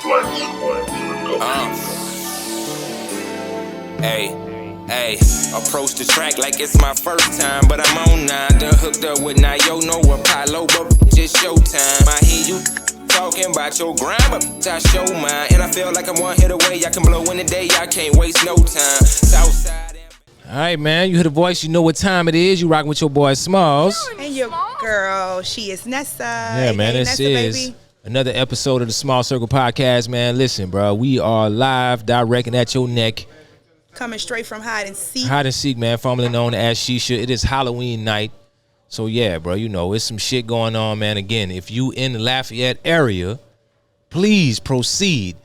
Hey, approach the track like it's my first time, but I'm on now. Done hooked up with Nayo, no Apollo, but just showtime. I hear you talking about your grind, but I show mine. And I feel like I'm one hit away. I can blow in a day, I can't waste no time. Southside. All right, man, you hear the voice, you know what time it is. You rocking with your boy Smalls. And your girl, she is Nessia. Yeah, man, this Nessia, is baby. another episode of the Small Circle Podcast, man. Listen, bro, we are live, directing at your neck. Coming straight from hide and seek. Hide and seek, man, formerly known as Shisha. It is Halloween night. So, yeah, bro, you know, it's some shit going on, man. Again, if you in the Lafayette area, please proceed.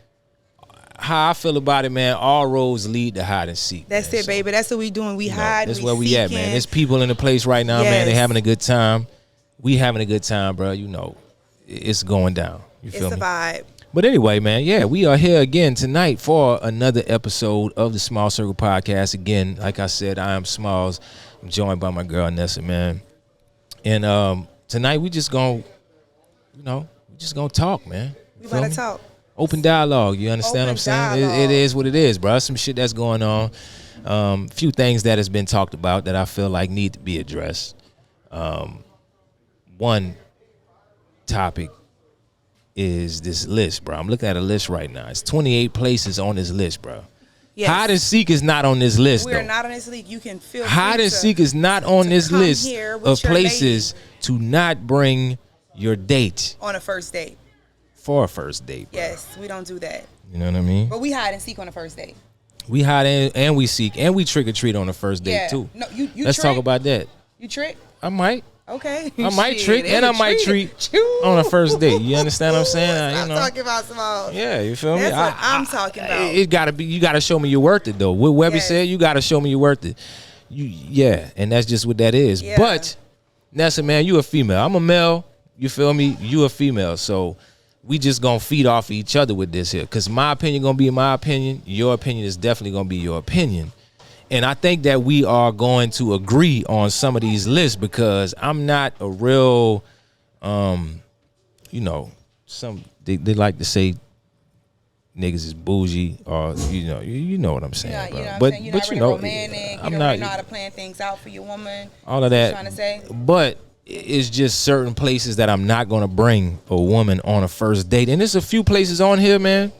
How I feel about it, man, all roads lead to hide and seek. That's man. it, baby. That's what we doing. We hide. That's we where we seeking. at, man. There's people in the place right now, man. They having a good time. We having a good time, bro. You know, it's going down. You feel me? It's a vibe. But anyway, man, yeah, we are here again tonight for another episode of the Small Circle Podcast. Again, like I said, I am Smalls. I'm joined by my girl Nessia, man. And tonight we just gonna, talk, man. We about to talk. Open dialogue. You understand what I'm saying? It is what it is, bro. Some shit that's going on. Few things that has been talked about that I feel like need to be addressed. One topic is this list, bro. I'm looking at a list right now. It's 28 places on this list, bro. Yes. Hide and seek is not on this list, We're though. not on this list. You can feel Hide and seek is not on this list of places to not bring your date. On a first date. For a first date, bro. Yes, we don't do that. You know what I mean? But we hide and seek on a first date. We hide and we seek and we trick or treat on the first date, too. No, you Let's trick? talk about that. You trick? I might. Okay. I might trick and I might treat on a first date. You understand what I'm saying? I'm talking about Smalls. Yeah, you feel me? That's what I'm talking about. It gotta be. You gotta show me you're worth it, though. What Webby said, you gotta show me you're worth it. And that's just what that is. Yeah. But Nessa, man, you a female. I'm a male. You feel me? You a female. So we just gonna feed off of each other with this here. Cause my opinion gonna be my opinion. Your opinion is definitely gonna be your opinion. And I think that we are going to agree on some of these lists because I'm not a real, some they like to say niggas is bougie or you know what I'm saying. You're not but really romantic. I'm you don't not really know how to plan things out for your woman. All of that. Trying to say. But it's just certain places that I'm not going to bring a woman on a first date, and there's a few places on here, man,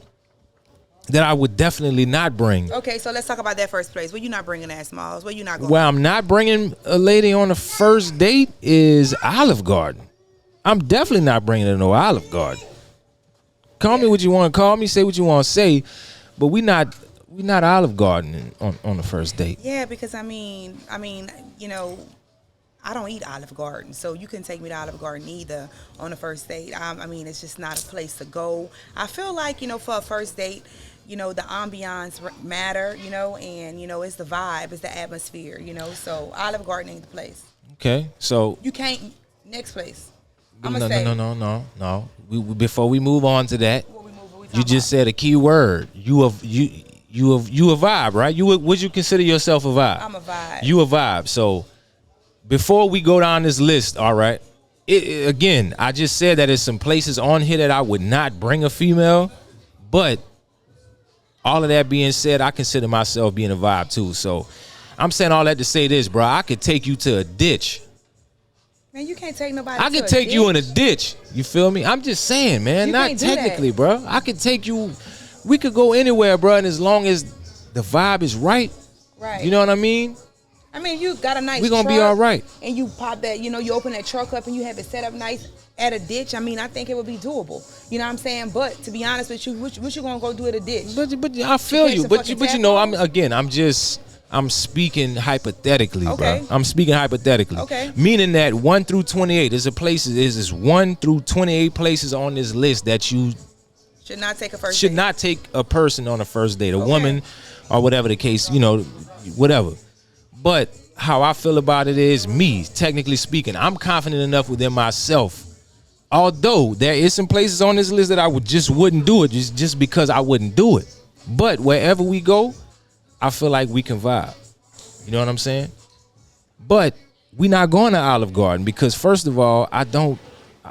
that I would definitely not bring. Okay, so let's talk about that first place. Where you not bringing that, Smalls? Where you not going? Well, I'm not bringing a lady on the first date is Olive Garden. I'm definitely not bringing her to no Olive Garden. Call me what you want to call me, say what you want to say, but we not Olive Garden on the first date. Yeah, because I mean, I don't eat Olive Garden, so you couldn't take me to Olive Garden either on the first date. I mean, it's just not a place to go. I feel like, for a first date, the ambiance matter, and, it's the vibe, it's the atmosphere, so Olive Garden ain't the place. Okay, so. You can't, next place. No. Before we move on to that, you just said a key word. You a vibe, right? Would you consider yourself a vibe? I'm a vibe. You a vibe. So before we go down this list, all right, again, I just said that there's some places on here that I would not bring a female, but all of that being said, I consider myself being a vibe too. So I'm saying all that to say this, bro. I could take you to a ditch. Man, you can't take nobody. I could take you in a ditch. You feel me? I'm just saying, man. You not technically, bro. I could take you. We could go anywhere, bro. And as long as the vibe is right, you know what I mean? I mean, you got a nice. We're gonna be all right. And you pop that, you open that truck up and you have it set up nice at a ditch. I mean, I think it would be doable. You know what I'm saying? But to be honest with you, what you gonna go do at a ditch? But I feel you. But I'm speaking hypothetically, bro. I'm speaking hypothetically. Okay. Meaning that 1 through 28, there's 1 through 28 places on this list that you should not take a first should date. not take a person on a first date, a woman or whatever the case, whatever. But how I feel about it is me, technically speaking, I'm confident enough within myself. Although there is some places on this list that I wouldn't do it just because I wouldn't do it. But wherever we go, I feel like we can vibe. You know what I'm saying? But we not going to Olive Garden because first of all, I don't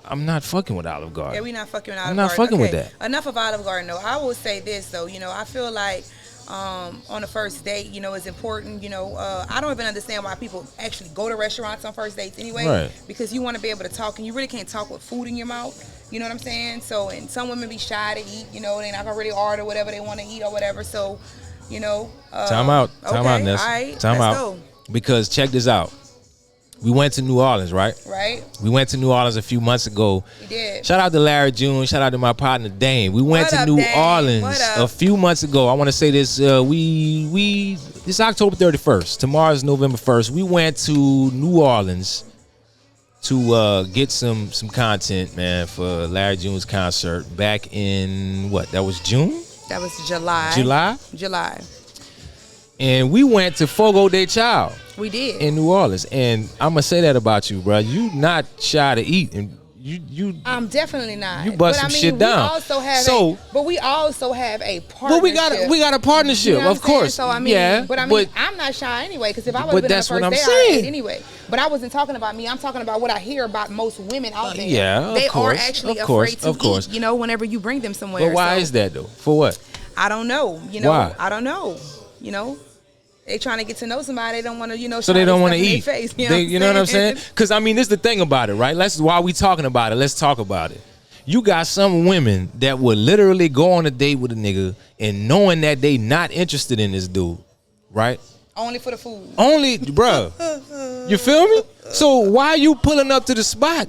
I'm not fucking with Olive Garden. Yeah, we not fucking with Olive I'm Garden. not fucking with that. Enough of Olive Garden, though. I will say this, though. You know, I feel like on the first date, you know, it's important. You know, I don't even understand why people actually go to restaurants on first dates anyway. Right. Because you want to be able to talk, and you really can't talk with food in your mouth. You know what I'm saying? So, and some women be shy to eat. You know, they're not gonna really order whatever they want to eat or whatever. So, you know. Time out, Ness. All right, Time let's out. go. Because check this out. We went to New Orleans, right? Right. We went to New Orleans a few months ago. We did. Shout out to Larry June. Shout out to my partner Dane. We went to New Orleans a few months ago. I want to say this. It's October 31st. Tomorrow's November 1st. We went to New Orleans to get some content, man, for Larry June's concert back in what? That was June? That was July. July. And we went to Fogo de Chao. We did. In New Orleans. And I'm going to say that about you, bro. You not shy to eat. And you I'm definitely not. You bust some shit down. But we also have a partnership. But we got a partnership, you know of course. So I mean, yeah, but I mean, I'm not shy anyway. Because if I would have been on the first date, I ate anyway. But I wasn't talking about me. I'm talking about what I hear about most women out there. Yeah, they of course, are actually of course, afraid to eat. You know, whenever you bring them somewhere. But why is that though? For what? I don't know. You know, why? I don't know. You know. They trying to get to know somebody. They don't want to, you know. So they don't want to eat. Face, you know what I'm saying? Because I mean, this is the thing about it, right? While we talking about it, let's talk about it. You got some women that would literally go on a date with a nigga and knowing that they not interested in this dude, right? Only for the food. Only, bruh. You feel me? So why you pulling up to the spot?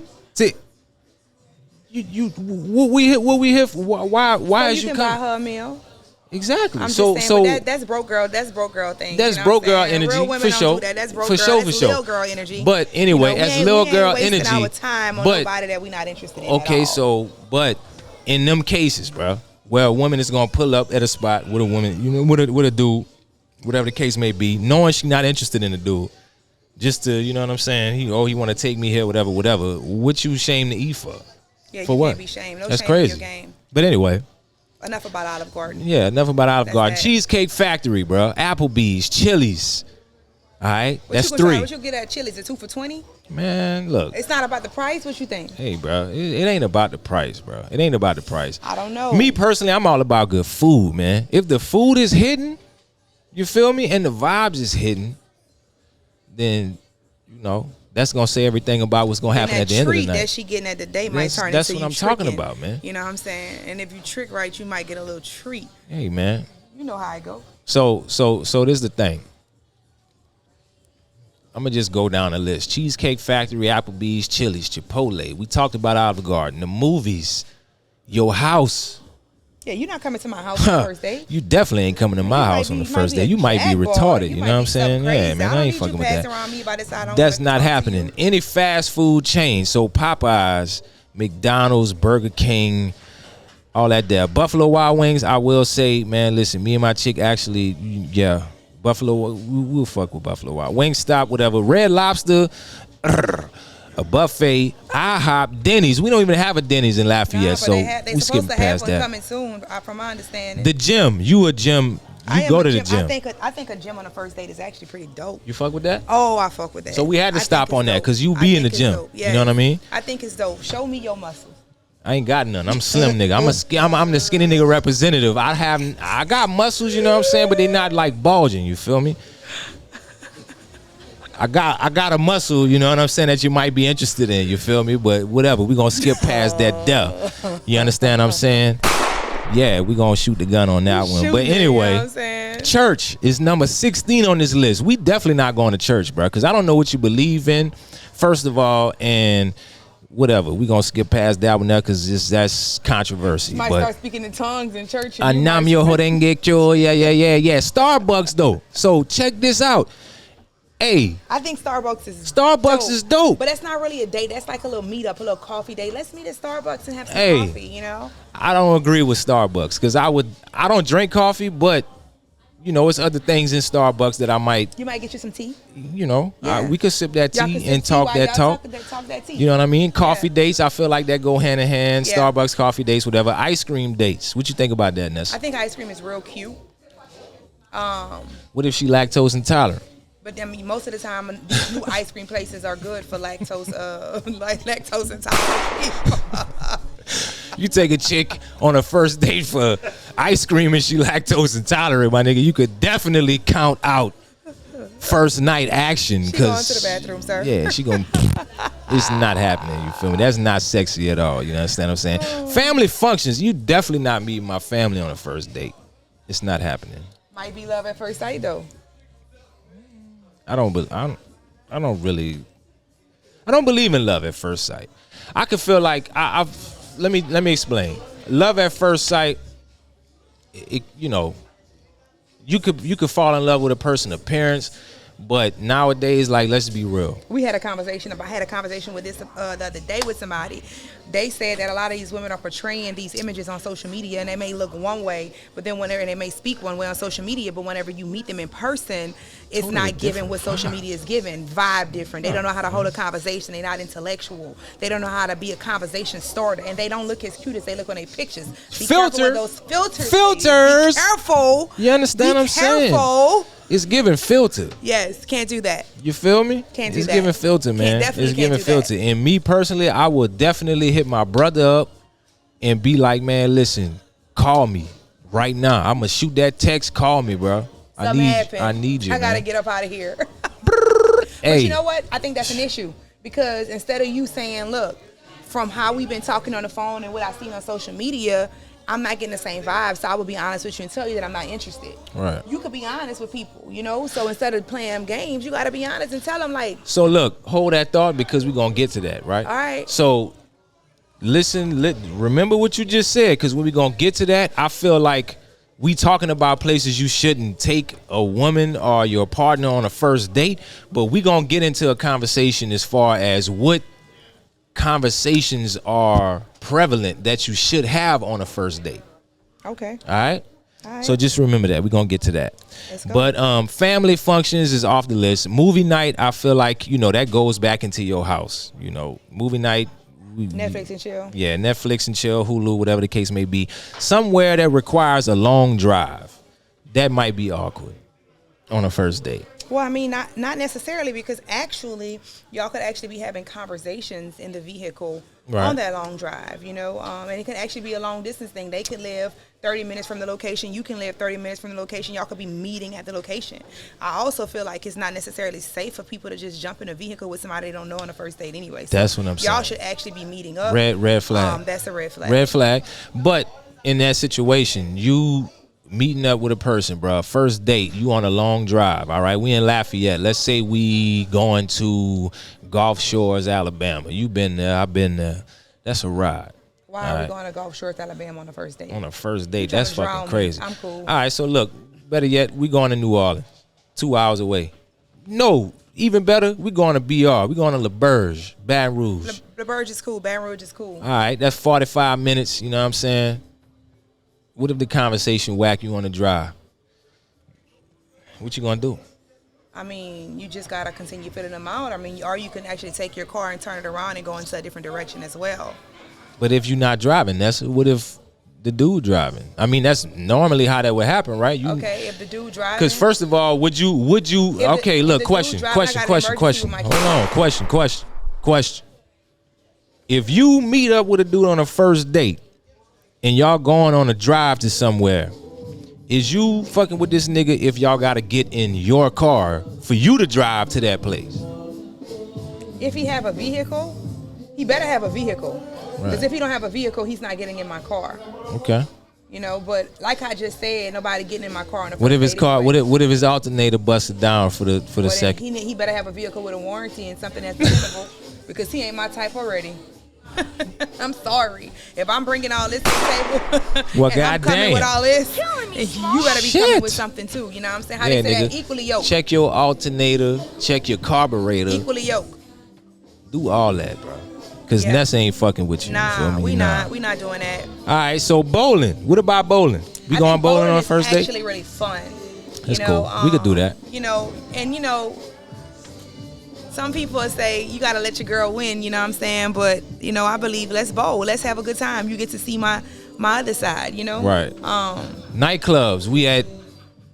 What we here for? Why so is you coming? Buy her a meal. Exactly. I'm just saying, that's broke girl. That's broke girl thing. That's broke girl energy for sure. That's broke girl. That's little girl energy. But anyway, as little girl energy. Our time on nobody that we not interested in. Okay, but in them cases, bro, where a woman is gonna pull up at a spot with a woman, you know, with a dude, whatever the case may be, knowing she not interested in the dude, just to, you know what I'm saying? He want to take me here, whatever. What you shame to eat for? Yeah, for you what? Can't be shamed. No That's shame crazy. In your game. But anyway. Enough about Olive Garden. Yeah, enough about Olive Garden. Cheesecake Factory, bro. Applebee's, Chili's. All right, that's 3. What you get at Chili's? A 2 for $20? Man, look. It's not about the price. What you think? Hey, bro, it ain't about the price, bro. It ain't about the price. I don't know. Me personally, I'm all about good food, man. If the food is hidden, you feel me, and the vibes is hidden, then you know that's gonna say everything about what's gonna happen at the end of the night. That she getting at the date might turn into that's what I'm talking about, man. You know what I'm saying? And if you trick right, you might get a little treat. Hey, man. You know how I go. So this is the thing. I'm gonna just go down the list: Cheesecake Factory, Applebee's, Chili's, Chipotle. We talked about Olive Garden, the movies, your house. Yeah, you're not coming to my house on the first date. You definitely ain't coming to my house on the first date. You might be retarded. You know what I'm saying? Yeah, man, I ain't fucking with that. That's not happening. Any fast food chain, so Popeyes, McDonald's, Burger King, all that there. Buffalo Wild Wings, I will say, man, listen, me and my chick actually, yeah, Buffalo, we'll fuck with Buffalo Wild Wingstop, whatever. Red Lobster, a buffet, IHOP, Denny's. We don't even have a Denny's in Lafayette, so we skipping past that. Coming soon, from my understanding. The gym, you a gym. You go to the gym. I think a gym on the first date is actually pretty dope. You fuck with that? Oh, I fuck with that. So we had to stop on that because you be in the gym. Yeah. You know what I mean? I think it's dope. Show me your muscles. I ain't got none. I'm slim nigga. I'm the skinny nigga representative. I got muscles, you know what I'm saying, but they not like bulging. You feel me? I got a muscle, you know what I'm saying, that you might be interested in. You feel me? But whatever. We gonna skip past that duh. You understand what I'm saying? Yeah, we gonna shoot the gun on that one. But anyway, you know what I'm saying? Church is number 16 on this list. We definitely not going to church, bro, because I don't know what you believe in, first of all, and whatever. We gonna skip past that one now because that's controversy. You might start speaking in tongues in church. Anam yo horengekyo. Yeah. Starbucks though. So check this out. Hey, I think Starbucks is dope. But that's not really a date. That's like a little meet up, a little coffee date. Let's meet at Starbucks and have some coffee, you know? I don't agree with Starbucks because I don't drink coffee, but you know, it's other things in Starbucks that I might. You might get you some tea. You know, yeah. We could sip that tea and talk that talk. Talk that tea. You know what I mean? Coffee dates, I feel like that go hand in hand. Yeah. Starbucks coffee dates, whatever. Ice cream dates. What you think about that, Ness? I think ice cream is real cute. What if she lactose intolerant? But I mean, most of the time, these new ice cream places are good for lactose, like lactose intolerant people. You take a chick on a first date for ice cream and she lactose intolerant, my nigga, you could definitely count out first night action. She going to the bathroom, sir. Yeah, she going it's not happening, you feel me? That's not sexy at all, you understand what I'm saying? Family functions, you definitely not meeting my family on a first date. It's not happening. Might be love at first sight, though. I don't believe in love at first sight. I could feel like let me explain. Love at first sight, you know, you could fall in love with a person's appearance, but nowadays, like, let's be real. I had a conversation with this the other day with somebody. They said that a lot of these women are portraying these images on social media, and they may look one way, but then and they may speak one way on social media, but whenever you meet them in person, it's totally not giving what social media is giving. Vibe different. They don't know how to hold a conversation. They're not intellectual. They don't know how to be a conversation starter, and they don't look as cute as they look on their pictures. Be careful with those filters. Filters. Be careful. You understand what I'm saying? It's giving filter. Yes, can't do that. You feel me? Can't do it's that. Giving filter, man. It's giving filter. That. And me personally, I would definitely hit my brother up and be like, man, listen, call me right now. I'm gonna shoot that text. Call me, bro. I need you. I gotta get up out of here. Hey. But you know what? I think that's an issue because instead of you saying, look, from how we've been talking on the phone and what I see on social media, I'm not getting the same vibe, so I will be honest with you and tell you that I'm not interested. Right. You could be honest with people, you know? So instead of playing games, you got to be honest and tell them, like... So, look, hold that thought because we're going to get to that, right? All right. So, remember what you just said because when we're going to get to that, I feel like we talking about places you shouldn't take a woman or your partner on a first date, but we're going to get into a conversation as far as what conversations are prevalent that you should have on a first date. Okay. All right. So just remember that. We're going to get to that. Let's go. But family functions is off the list. Movie night, I feel like, you know, that goes back into your house. You know, movie night. Netflix and chill. Yeah, Netflix and chill, Hulu, whatever the case may be. Somewhere that requires a long drive. That might be awkward on a first date. Well, I mean, not necessarily because actually, y'all could actually be having conversations in the vehicle on that long drive, you know, and it can actually be a long distance thing. They could live 30 minutes from the location. You can live 30 minutes from the location. Y'all could be meeting at the location. I also feel like it's not necessarily safe for people to just jump in a vehicle with somebody they don't know on the first date anyway. So that's what I'm saying. Y'all should actually be meeting up. Red flag. That's a red flag. Red flag. But in that situation, you meeting up with a person, bro. First date, you on a long drive. All right, we in Lafayette. Let's say we going to Gulf Shores, Alabama. You been there, I've been there. That's a ride. Why are we going to Gulf Shores, Alabama on the first date? On a first date, that's fucking crazy. I'm cool. All right, so look, better yet, we going to New Orleans, 2 hours away. No, even better, we going to BR. We going to Le Berge, Baton Rouge. Le Berge is cool. Baton Rouge is cool. All right, that's 45 minutes. You know what I'm saying? What if the conversation whack you on the drive? What you gonna do? I mean, you just gotta continue filling them out. I mean, or you can actually take your car and turn it around and go into a different direction as well. But if you're not driving, what if the dude driving? I mean, that's normally how that would happen, right? Okay, if the dude driving. Because first of all, would you? Okay, look, question. Hold on, question. If you meet up with a dude on a first date and y'all going on a drive to somewhere, is you fucking with this nigga if y'all gotta get in your car for you to drive to that place? If he have a vehicle, he better have a vehicle. Because Right. if he don't have a vehicle, he's not getting in my car. Okay. You know, but like I just said, nobody getting in my car on the first What if his date car? anyway. What if his alternator busted down for the Well, second? He better have a vehicle with a warranty and something that's reasonable because he ain't my type already. I'm sorry. If I'm bringing all this to the table Well, and I'm coming goddamn. with all this, you better be coming with something too. You know what I'm saying? How they say that? Equally yoked. Check your alternator. Check your carburetor. Equally yoked. Do all that, bro. Because Nessa ain't fucking with you. Nah, you feel me? we not doing that. All right, so bowling. What about bowling? We going bowling on a first date? It's actually really fun. That's cool. We could do that. You know, and you know, some people say you gotta let your girl win. You know what I'm saying? But you know, I believe let's bowl. Let's have a good time. You get to see my other side. You know? Right. Nightclubs. We at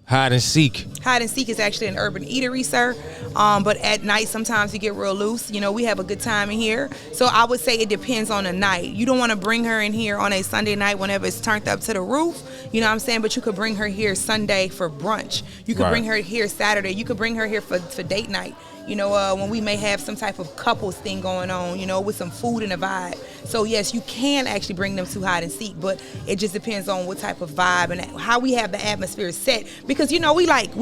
hide and seek. Hide and Seek is actually an urban eatery, sir. But at night, sometimes you get real loose. You know, we have a good time in here. So I would say it depends on the night. You don't want to bring her in here on a Sunday night whenever it's turned up to the roof. You know what I'm saying? But you could bring her here Sunday for brunch. You could bring her here Saturday. You could bring her here for date night. You know, when we may have some type of couples thing going on, you know, with some food and a vibe. So yes, you can actually bring them to Hide and Seek, but it just depends on what type of vibe and how we have the atmosphere set. Because you know, we like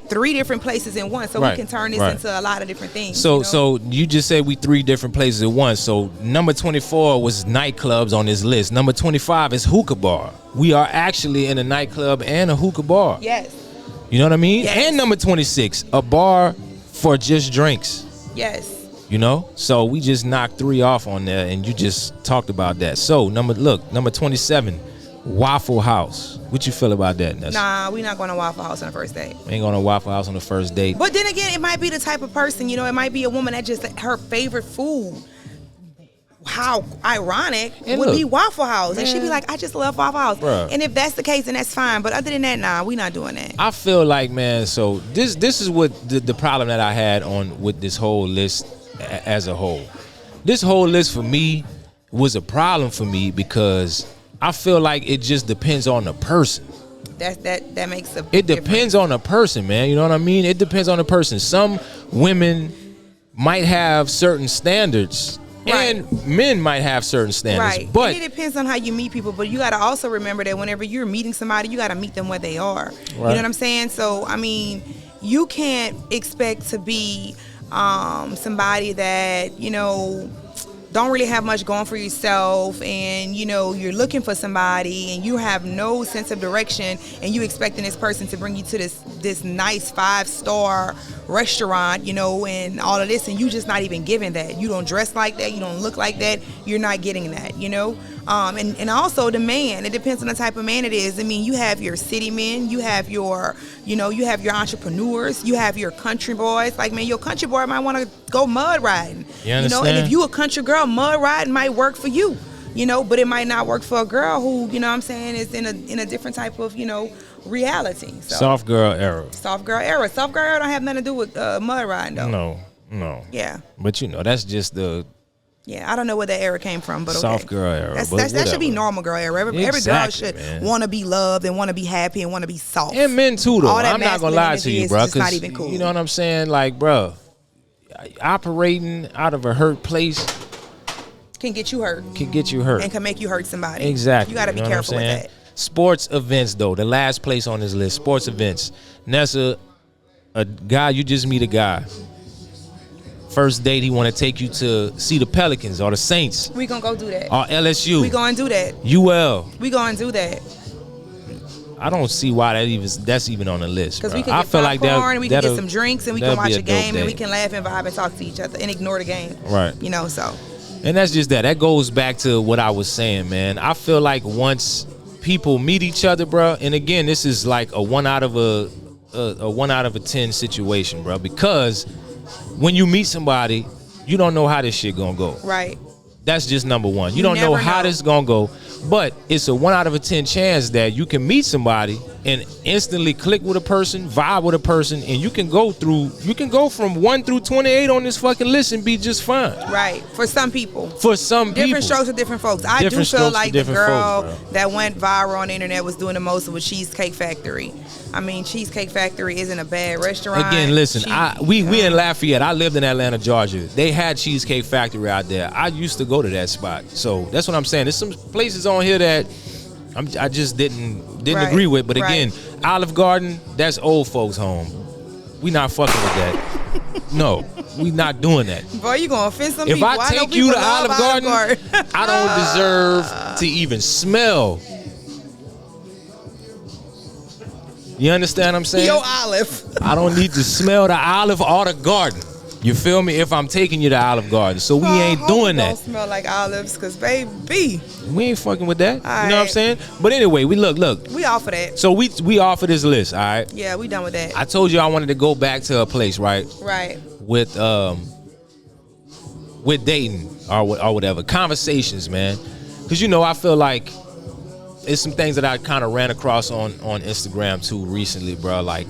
3 different places in one, so we can turn this into a lot of different things. So, you know? so you just said we 3 different places at once. So number 24 was nightclubs on this list. Number 25 is hookah bar. We are actually in a nightclub and a hookah bar. Yes. You know what I mean? Yes. And number 26, a bar for just drinks. Yes. You know, so we just knocked 3 off on there, and you just talked about that. So number 27, Waffle House. What you feel about that, Nessia? Nah, we not going to Waffle House on the first date. We ain't going to Waffle House on the first date. But then again, it might be the type of person, you know, it might be a woman that just her favorite food. How ironic and would look, be Waffle House, and she'd be man, like, "I just love Waffle House." Bruh. And if that's the case, then that's fine. But other than that, nah, we not doing that. I feel like, man, so this is what the problem that I had on with this whole list as a whole. This whole list for me was a problem for me because I feel like it just depends on the person. That makes a It depends on the person, man. You know what I mean? It depends on the person. Some women might have certain standards. Right. And men might have certain standards, Right. but And it depends on how you meet people. But you got to also remember that whenever you're meeting somebody, you got to meet them where they are. Right. You know what I'm saying? So, I mean, you can't expect to be somebody that, you know, don't really have much going for yourself, and you know you're looking for somebody and you have no sense of direction, and you expecting this person to bring you to this nice 5-star restaurant, you know, and all of this, and you just not even giving that. You don't dress like that, you don't look like that, you're not getting that, you know. And also the man, it depends on the type of man it is. I mean, you have your city men, you have your, you know, you have your entrepreneurs, you have your country boys. Like, man, your country boy might want to go mud riding. You understand? know, and if you a country girl, mud riding might work for you, you know, but it might not work for a girl who, you know what I'm saying, is in a different type of, you know, reality. So, soft girl era. Soft girl era. Soft girl era don't have nothing to do with mud riding, though. No. Yeah. But you know, that's just the Yeah, I don't know where that era came from, but soft okay. girl era. That should be normal girl era. Every girl Exactly, should want to be loved and want to be happy and want to be soft. And men too, though. All that I'm not gonna lie to you, masculinity bro. is just not even cool. You know what I'm saying? Like, bro, operating out of a hurt place Can get you hurt can get you hurt. and can make you hurt somebody. Exactly. You got to be You know what I'm careful with saying? that. Sports events, though, the last place on this list. Sports events. Nessa, a guy, you just meet a guy. First date, he want to take you to see the Pelicans or the Saints We gonna go do that. or LSU. We gonna do that. UL. We gonna do that. I don't see why that's even on the list. Because bro. we can I get feel like popcorn, and we can get that'll- some drinks, and we can that'll be watch a dope game, and we date. can laugh and vibe and talk to each other and ignore the game. Right. You know, so. And that's just that. That goes back to what I was saying, man. I feel like once people meet each other, bro, and again, this is like a 1 out of a 1 out of a 10 situation, bro, because when you meet somebody, you don't know how this shit gonna go. Right. That's just number one. You don't never know how know. this is gonna go, but it's a 1 out of a 10 chance that you can meet somebody and instantly click with a person, vibe with a person, and you can go from 1 through 28 on this fucking list and be just fine. Right. For some people. For some people. Different strokes for different folks. I Different do feel strokes for like the different girl folks, bro. that went viral on the internet was doing the most with Cheesecake Factory. I mean, Cheesecake Factory isn't a bad restaurant. Again, listen, we in Lafayette. I lived in Atlanta, Georgia. They had Cheesecake Factory out there. I used to go to that spot. So that's what I'm saying. There's some places on here that I just didn't Right, agree with. But right. again, Olive Garden, that's old folks' home. We not fucking with that. No, we not doing that. Boy, you gonna offend some If people. I know take people you to love Olive Garden, I don't deserve to even smell. You understand what I'm saying? Yo, Olive. I don't need to smell the olive or the garden. You feel me? If I'm taking you to Olive Garden. So we ain't doing Don't that. smell like olives, cause baby, We ain't fucking with that. You know what I'm Alright. saying? But anyway, we look. we off of that. So we offer this list, all right? Yeah, we done with that. I told you I wanted to go back to a place, right? Right. With dating or whatever. Conversations, man. Cause you know, I feel like it's some things that I kind of ran across on Instagram too recently, bro. Like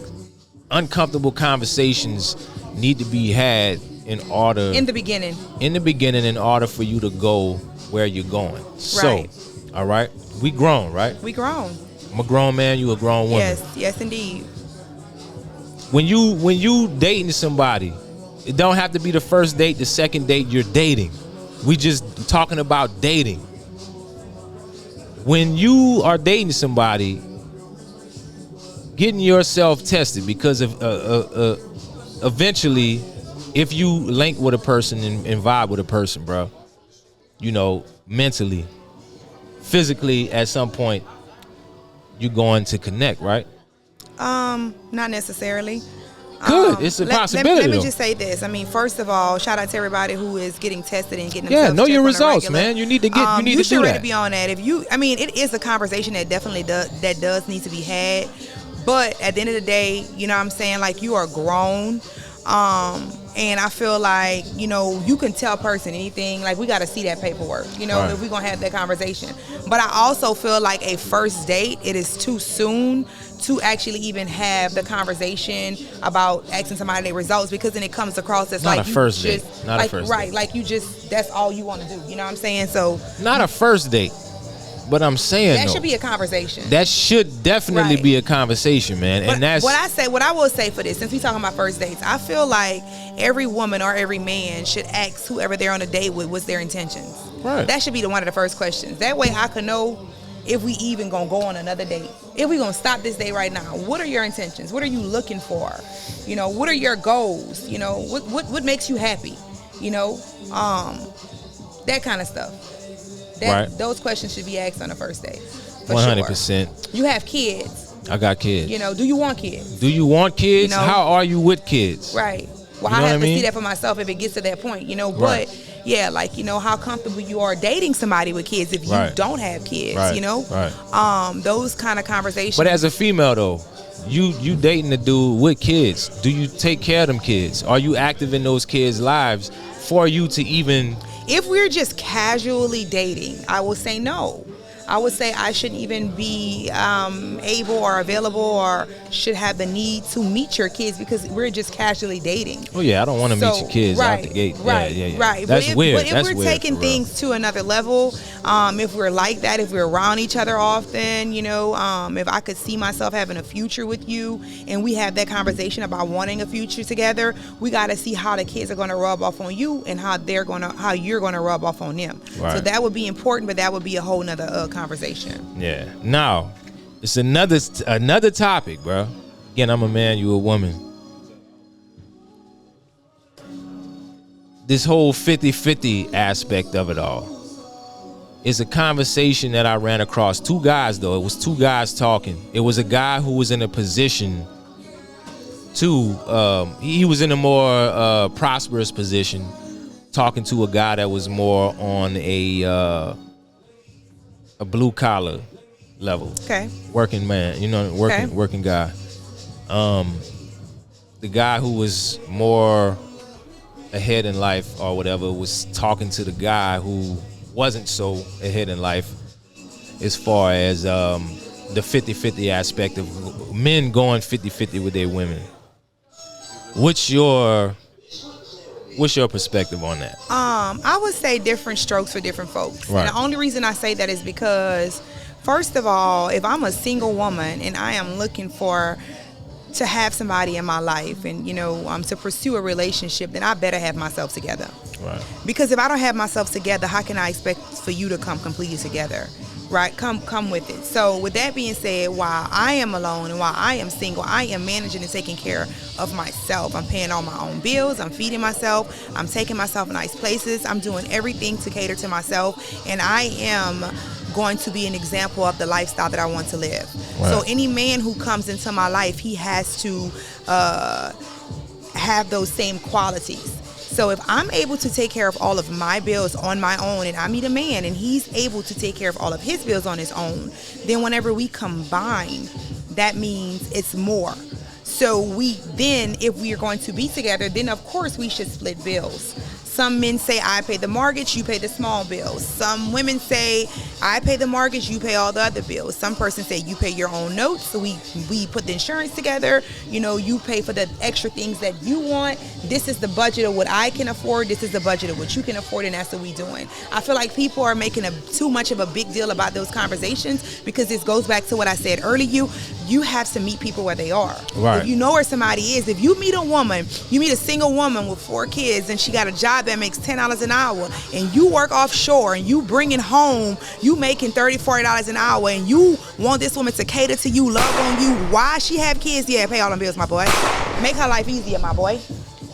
uncomfortable conversations need to be had in the beginning in order for you to go where you're going. So, all right, we grown, right? We grown. I'm a grown man, you a grown woman. Yes, indeed. When you dating somebody, it don't have to be the first date, the second date, you're dating. We just talking about dating. When you are dating somebody, getting yourself tested, because eventually, if you link with a person and vibe with a person, bro, you know, mentally, physically, at some point, you're going to connect, right? Not necessarily. Good. It's a possibility. Let me just say this. I mean, first of all, shout out to everybody who is getting tested and getting themselves know your results, man. You need to get. You need to do that. Be on that. It is a conversation that definitely does need to be had. But at the end of the day, you know what I'm saying? Like, you are grown. And I feel like, you know, you can tell a person anything. Like, we got to see that paperwork, you know, if we're going to have that conversation. But I also feel like a first date, it is too soon to actually even have the conversation about asking somebody their results, because then it comes across as not like a first you date. just, not like, a first right, date. like you just, that's all you want to do. You know what I'm saying? So not a first date. But I'm saying that should be a conversation. That should definitely be a conversation, man. But and that's what I will say for this, since we talking about first dates, I feel like every woman or every man should ask whoever they're on a date with what's their intentions. Right. That should be one of the first questions. That way I can know if we even gonna go on another date. If we gonna stop this date right now, what are your intentions? What are you looking for? You know, what are your goals? You know, what makes you happy? You know, that kind of stuff. Those questions should be asked on the first date. 100%. Sure. You have kids. I got kids. You know, do you want kids? Do you want kids? You know? How are you with kids? Right. Well, you know I have to mean? see that for myself if it gets to that point, you know. Right. But yeah, like, you know, how comfortable you are dating somebody with kids if you don't have kids, you know. Right. Those kind of conversations. But as a female though, you dating a dude with kids. Do you take care of them kids? Are you active in those kids' lives for you to even? If we're just casually dating, I will say no. I would say I shouldn't even be able or available or should have the need to meet your kids because we're just casually dating. Oh yeah, I don't want to meet your kids out the gate. Right. That's weird. But if we're taking things to another level, if we're like that, if we're around each other often, you know, if I could see myself having a future with you and we have that conversation about wanting a future together, we got to see how the kids are going to rub off on you and how you're going to rub off on them. Right. So that would be important, but that would be a whole nother conversation. Yeah. Now, it's another topic, bro. Again, I'm a man, you a woman. This whole 50-50 aspect of it all is a conversation that I ran across. Two guys, though. It was two guys talking. It was a guy who was in a position to, he was in a more prosperous position, talking to a guy that was more on a blue collar level. Okay. Working man, you know, working guy. The guy who was more ahead in life or whatever was talking to the guy who wasn't so ahead in life as far as the 50-50 aspect of men going 50-50 with their women. What's your perspective on that? I would say different strokes for different folks. Right. And the only reason I say that is because, first of all, if I'm a single woman and I am looking to have somebody in my life and, you know, to pursue a relationship, then I better have myself together. Right. Because if I don't have myself together, how can I expect for you to come completely together? Right? Come with it. So with that being said, while I am alone and while I am single, I am managing and taking care of myself. I'm paying all my own bills. I'm feeding myself. I'm taking myself nice places. I'm doing everything to cater to myself. And I am going to be an example of the lifestyle that I want to live. Right. So any man who comes into my life, he has to have those same qualities. So if I'm able to take care of all of my bills on my own and I meet a man and he's able to take care of all of his bills on his own, then whenever we combine, that means it's more. So if we are going to be together, then of course we should split bills. Some men say, I pay the mortgage, you pay the small bills. Some women say, I pay the mortgage, you pay all the other bills. Some person say, you pay your own notes, so we put the insurance together. You know, you pay for the extra things that you want. This is the budget of what I can afford. This is the budget of what you can afford, and that's what we doing. I feel like people are making too much of a big deal about those conversations, because this goes back to what I said earlier. You have to meet people where they are. Right. If you know where somebody is, if you meet a woman, you meet a single woman with 4 kids, and she got a job that makes $10 an hour, and you work offshore, and you bring it home, you making $30, $40 an hour, and you want this woman to cater to you, love on you. Why she have kids? Yeah, pay all them bills, my boy. Make her life easier, my boy.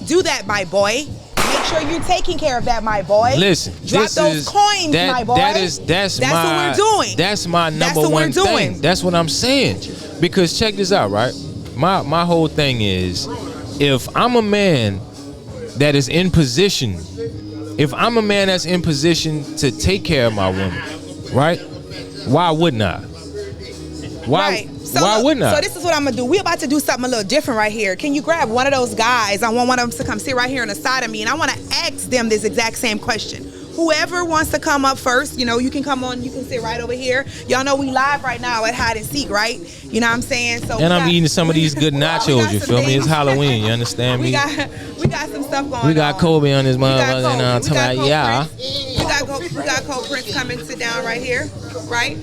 Do that, my boy. Make sure you're taking care of that, my boy. Listen, drop those coins, my boy. That's what we're doing. That's my number one thing. That's what I'm saying. Because check this out, right? My whole thing is, if I'm a man that is in position, if I'm a man that's in position to take care of my woman, right? Why wouldn't I? Why wouldn't I? So this is what I'm gonna do. We're about to do something a little different right here. Can you grab one of those guys? I want one of them to come sit right here on the side of me, and I want to ask them this exact same question. Whoever wants to come up first, you know, you can come on, you can sit right over here. Y'all know we live right now at Hide and Seek, right? You know what I'm saying? So and I'm eating some of these good nachos, you feel me? It's Halloween, you understand me? We got some stuff going on. We got Kobe on this motherfucker, and we got Cole Prince coming, sit down right here, right?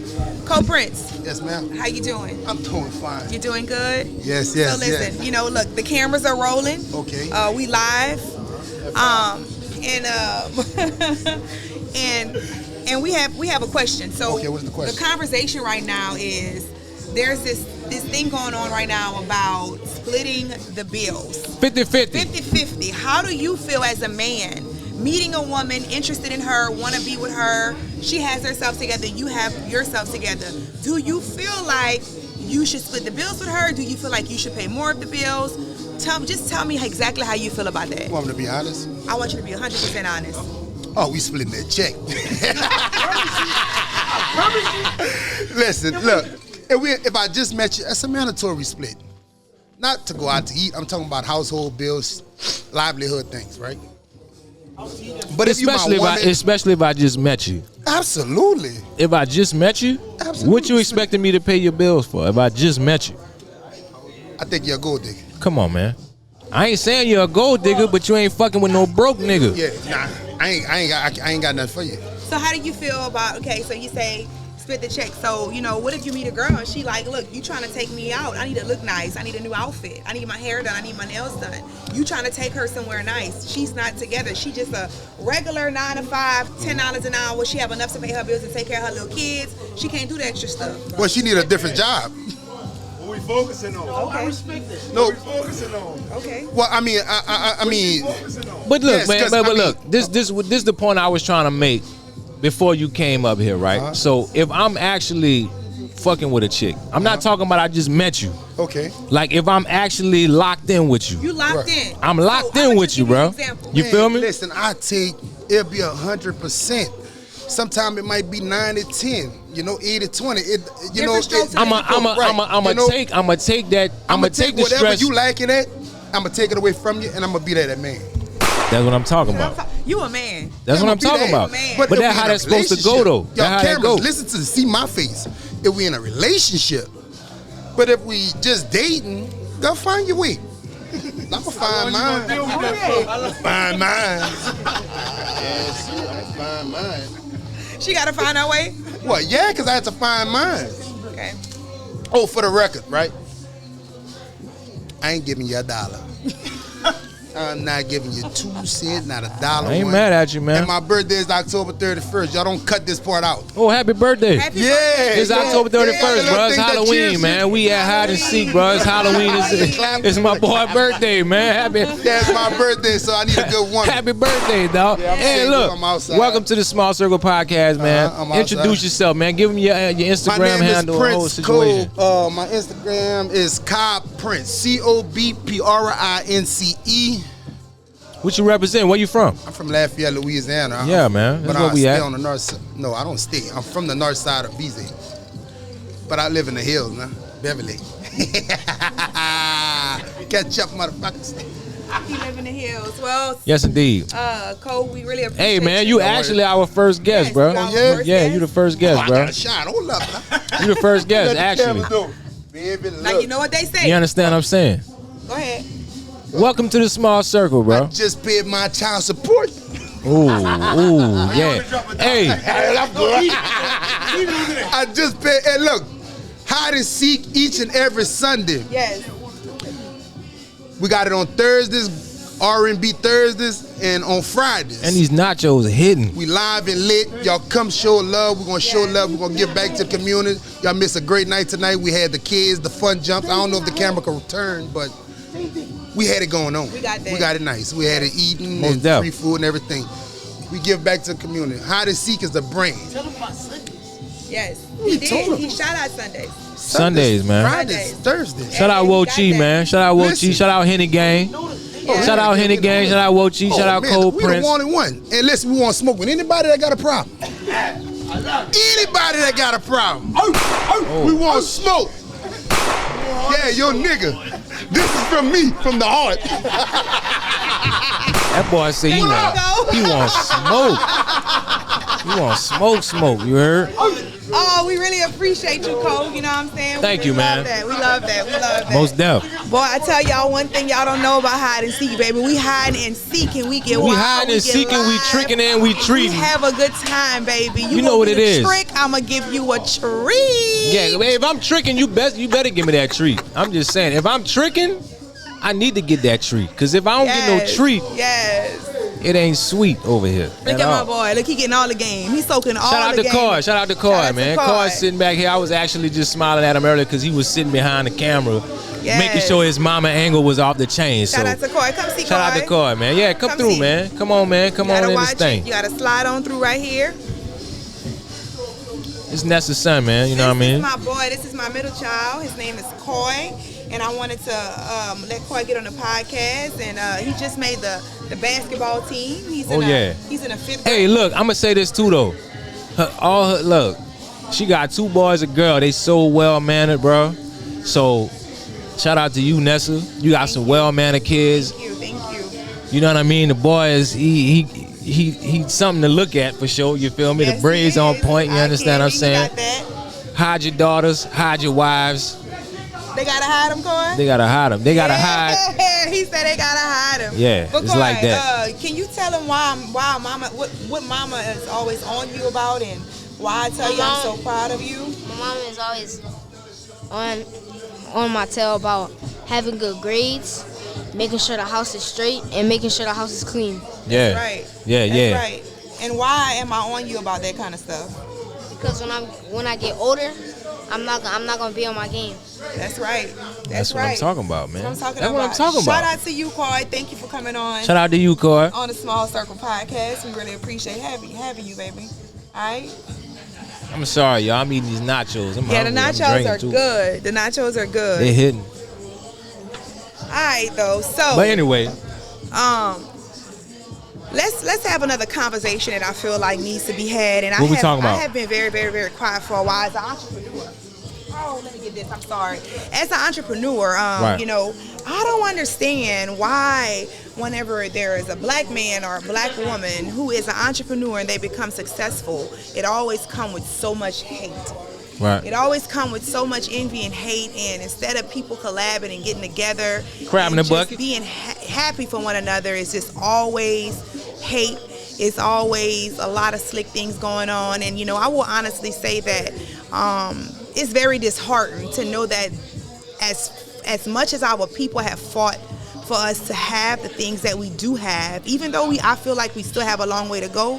Cole Prince. Yes, ma'am. How you doing? I'm doing fine. You doing good? Yes. So listen, you know, look, the cameras are rolling. Okay. We live. And we have a question. So okay, what's the question? The conversation right now is there's this thing going on right now about splitting the bills. 50-50. 50-50. How do you feel as a man meeting a woman, interested in her, want to be with her? She has herself together. You have yourself together. Do you feel like you should split the bills with her? Do you feel like you should pay more of the bills? Just tell me exactly how you feel about that. You want me to be honest? I want you to be 100% honest. Oh, we splitting that check. Listen, look. If I just met you, that's a mandatory split. Not to go out to eat. I'm talking about household bills, livelihood things, right? But especially if I just met you. Absolutely. If I just met you, absolutely. What you expecting me to pay your bills for? If I just met you, I think you're a gold digger. Come on, man. I ain't saying you're a gold digger, but you ain't fucking with no broke nigga. Yeah, nah, I ain't got nothing for you. So how do you feel about? Okay, so you say split the check. So, you know, what if you meet a girl and she like, look, you trying to take me out. I need to look nice. I need a new outfit. I need my hair done. I need my nails done. You trying to take her somewhere nice. She's not together. She just a regular 9 to 5, $10 an hour. She have enough to pay her bills and take care of her little kids. She can't do the extra stuff. Well, she need a different job. What we focusing on? Okay. I respect that. No. What we focusing on? Okay. Well, I mean, But look, yes, man, but look, this is the point I was trying to make before you came up here, right? Uh-huh. So if I'm actually fucking with a chick, I'm not talking about I just met you. Okay. Like if I'm actually locked in with you. You locked in. I'm locked in with you, bro. You feel me? Listen, it'll be 100%. Sometimes it might be 90-10. You know, 80-20. I'ma take that. I'ma take the whatever stress. you liking it. I'ma take it away from you, and I'ma be that man. That's what I'm talking about. You a man. That's what I'm talking about. But if that's we how in a that's supposed to go, though. Y'all That's how that cameras, go. listen to see my face. If we in a relationship, but if we just dating, go find your way. I'ma find mine. Find mine. Yes, I'ma find mine. She gotta find her way. Well, yeah, because I had to find mine. Okay. Oh, for the record, right? I ain't giving you $1. I'm not giving you 2 cents, not $1. I ain't mad at you, man. And my birthday is October 31st. Y'all don't cut this part out. Oh, happy birthday. Happy Yeah. birthday. It's October 31st, bro. It's Halloween, man. We at Hide and Seek, bro. It's Halloween. It's my boy birthday, man. That's my birthday, so I need a good one. Happy birthday, dog. Yeah, I'm Hey, single. look. I'm outside. Welcome to the Small Circle Podcast, man. I'm outside. Introduce yourself, man. Give them your My Instagram name handle, is the whole Prince situation. Cole. My Instagram is Cobb Prince. COBPRINCE. What you represent? Where you from? I'm from Lafayette, Louisiana. Yeah, man. That's but where I we stay at. on the north side. No, I don't stay. I'm from the north side of BZ. But I live in the hills, man. Beverly. Catch up, motherfuckers. He live in the hills. Well, Yes, indeed. Cole, we really appreciate Hey, man, you actually our first guest, Yes, bro. you our Yeah, first yeah, guest. you the first guest, I bro. gotta shine. Hold up now. You the first guest, Let the actually. camera go. Baby, look. Like, you know what they say. You understand what I'm saying? Go ahead. Welcome to the small circle, I bro. just paid my child support. Ooh, yeah. Hey, I just paid. Hey, look, hide and seek each and every Sunday. Yes. We got it on Thursdays, R&B Thursdays, and on Fridays. and these nachos are hidden. We live and lit. Y'all come show love. We're gonna show love. We're gonna give back to the community. Y'all missed a great night tonight. We had the kids, the fun jumps. I don't know if the camera can return, but we had it going on. We got that. We got it nice. We had it eating Most and def. free food and everything. We give back to the community. Hide and seek is the brand. Yes. We He told did. him. He shout out Sundays. Sundays, man. Fridays, Thursdays. Shout out Hey, Wo we got Chi, that. man. Shout out Wo Chi. Listen. Shout out Henny Gang. Shout out Henny Gang. Shout out Wo Chi. Shout out man, Cold we Prince. the one and one. And listen, we want to smoke with anybody that got a problem. Anybody that got a problem. We want smoke. Yeah, your nigga. This is from me, from the heart. That boy said he There you want go. smoke. He want smoke. You heard? Oh, we really appreciate you, Cole. You know what I'm saying? Thank we you, man. Love that. We love that. We love that. Most def. Boy, I tell y'all one thing y'all don't know about hide and seek, baby. We hide and seek and we get We wild. hiding and get seeking, we live. tricking and we We treating. have a good time, baby. You know what want it me to is. Trick, I'ma give you a treat. Yeah, if I'm tricking, you better give me that treat. I'm just saying, if I'm tricking, I need to get that treat. Cause if I don't get no treat, Yes. it ain't sweet over here. Look at my boy. Look, he getting all the game. He's soaking all Shout out the to game. Card. Shout out to Shout Card, out to man. Card. Card sitting back here. I was actually just smiling at him earlier because he was sitting behind the camera, Yes. making sure his mama angle was off the chain. Shout So out to Coy. Come see shout out to Coy. Card, man. Yeah, come through, see. man. Come on, man. Come You on gotta in this watch thing. it. You gotta slide on through right here. It's Nessa's son, man. You know what I mean? This is my boy. This is my middle child. His name is Coy, and I wanted to let Coy get on the podcast. And he just made the basketball team. He's Oh, in yeah. He's in a fifth. Hey, grade. look, I'm gonna say this too though. Look, she got 2 boys, a girl. They so well mannered, bro. So, shout out to you, Nessa. You got some well mannered kids. Thank you. Thank you. You know what I mean? The boy is he's something to look at for sure. You feel me? Yes, The braids he on is. point. You I understand what I'm can't- saying? You got that. Hide your daughters, hide your wives. They gotta hide him, Coy. They gotta hide them. They gotta hide. He said they gotta hide him. Yeah, but it's Coy, like that. Can you tell him why Mama, what Mama is always on you about, and why I tell you I'm so proud of you? My mom is always on my tail about having good grades, making sure the house is straight, and making sure the house is clean. Yeah. Right. Yeah, That's yeah. right. And why am I on you about that kind of stuff? Because when I get older, I'm not gonna be on my game. That's right. That's what right. I'm talking about, man. That's what I'm talking That's about. what I'm talking Shout about. out to you, Coy. Thank you for coming on Shout out to you, Coy. on the Small Circle podcast. We really appreciate having you, baby. All right. I'm sorry, y'all. I'm eating these nachos. I'm Yeah, the hungry. I'm nachos drinking, are too. good. The nachos are good. They hitting. All right, though. So, But anyway, let's have another conversation that I feel like needs to be had. And What we talking about? I have been very, very, very quiet for a while as an entrepreneur. Oh, let me get this. I'm sorry. As an entrepreneur, Right. you know, I don't understand why whenever there is a black man or a black woman who is an entrepreneur and they become successful, it always comes with so much hate. right. It always comes with so much envy and hate, and instead of people collabing and getting together, Crab in and the just bucket. being happy for one another, it's just always hate. It's always a lot of slick things going on, and you know, I will honestly say that it's very disheartening to know that as much as our people have fought for us to have the things that we do have, even though I feel like we still have a long way to go,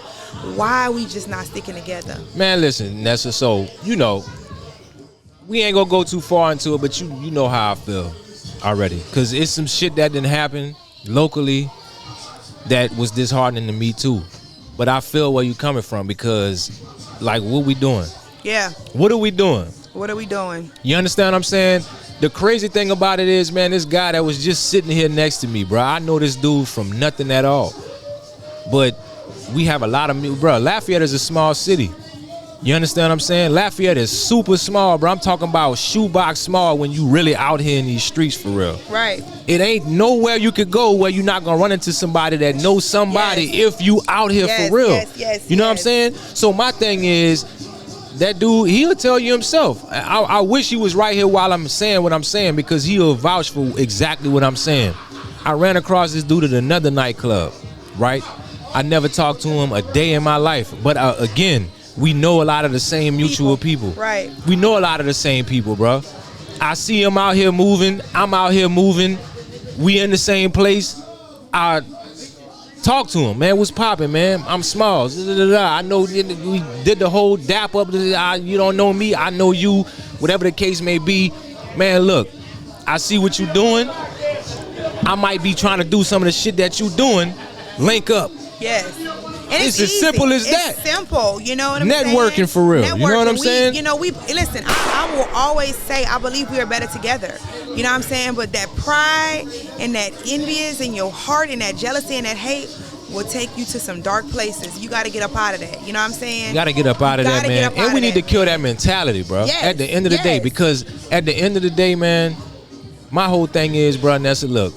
why are we just not sticking together? Man, listen, Nessa, so, you know, we ain't gonna go too far into it, but you know how I feel already. Because it's some shit that didn't happen locally that was disheartening to me, too. But I feel where you coming from because, like, what we doing? Yeah. What are we doing? What are we doing? You understand what I'm saying? The crazy thing about it is, man, this guy that was just sitting here next to me, bro, I know this dude from nothing at all. But we have a lot of, bro, Lafayette is a small city. You understand what I'm saying? Lafayette is super small, bro. I'm talking about shoebox small when you really out here in these streets for real. Right. It ain't nowhere you could go where you're not gonna run into somebody that knows somebody if you out here for real. Yes, you know what I'm saying? So my thing is, that dude, he'll tell you himself. I wish he was right here while I'm saying what I'm saying, because he'll vouch for exactly what I'm saying. I ran across this dude at another nightclub, right? I never talked to him a day in my life. But again, we know a lot of the same mutual people. Right. We know a lot of the same people, bro. I see him out here moving. I'm out here moving. We in the same place. I talk to him, man. What's popping, man? I'm Smalls. I know we did the whole dap up. You don't know me. I know you. Whatever the case may be. Man, look. I see what you doing. I might be trying to do some of the shit that you doing. Link up. Yes. And it's as easy. simple as that. It's simple, you know what I'm saying? Networking for real. You know what I'm saying? Listen, I will always say I believe we are better together. You know what I'm saying? But that pride and that envious in your heart and that jealousy and that hate will take you to some dark places. You got to get up out of that. You know what I'm saying? You got to get up out of that, man. And we need to kill that mentality, bro. Yes. At the end of the day, because at the end of the day, man, my whole thing is, bro, Nessia, look,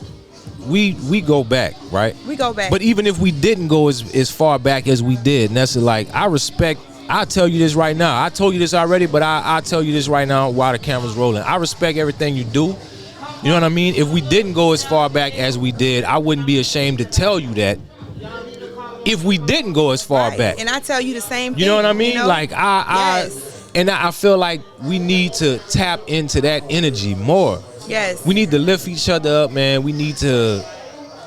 we go back, right? We go back. But even if we didn't go as far back as we did, Nessia, like, I'll tell you this right now. I told you this already, but I'll tell you this right now while the camera's rolling. I respect everything you do. You know what I mean? If we didn't go as far back as we did, I wouldn't be ashamed to tell you that. If we didn't go as far back. And I tell you the same thing. You know what I mean? You know? Like, I feel like we need to tap into that energy more. Yes. We need to lift each other up, man. We need to,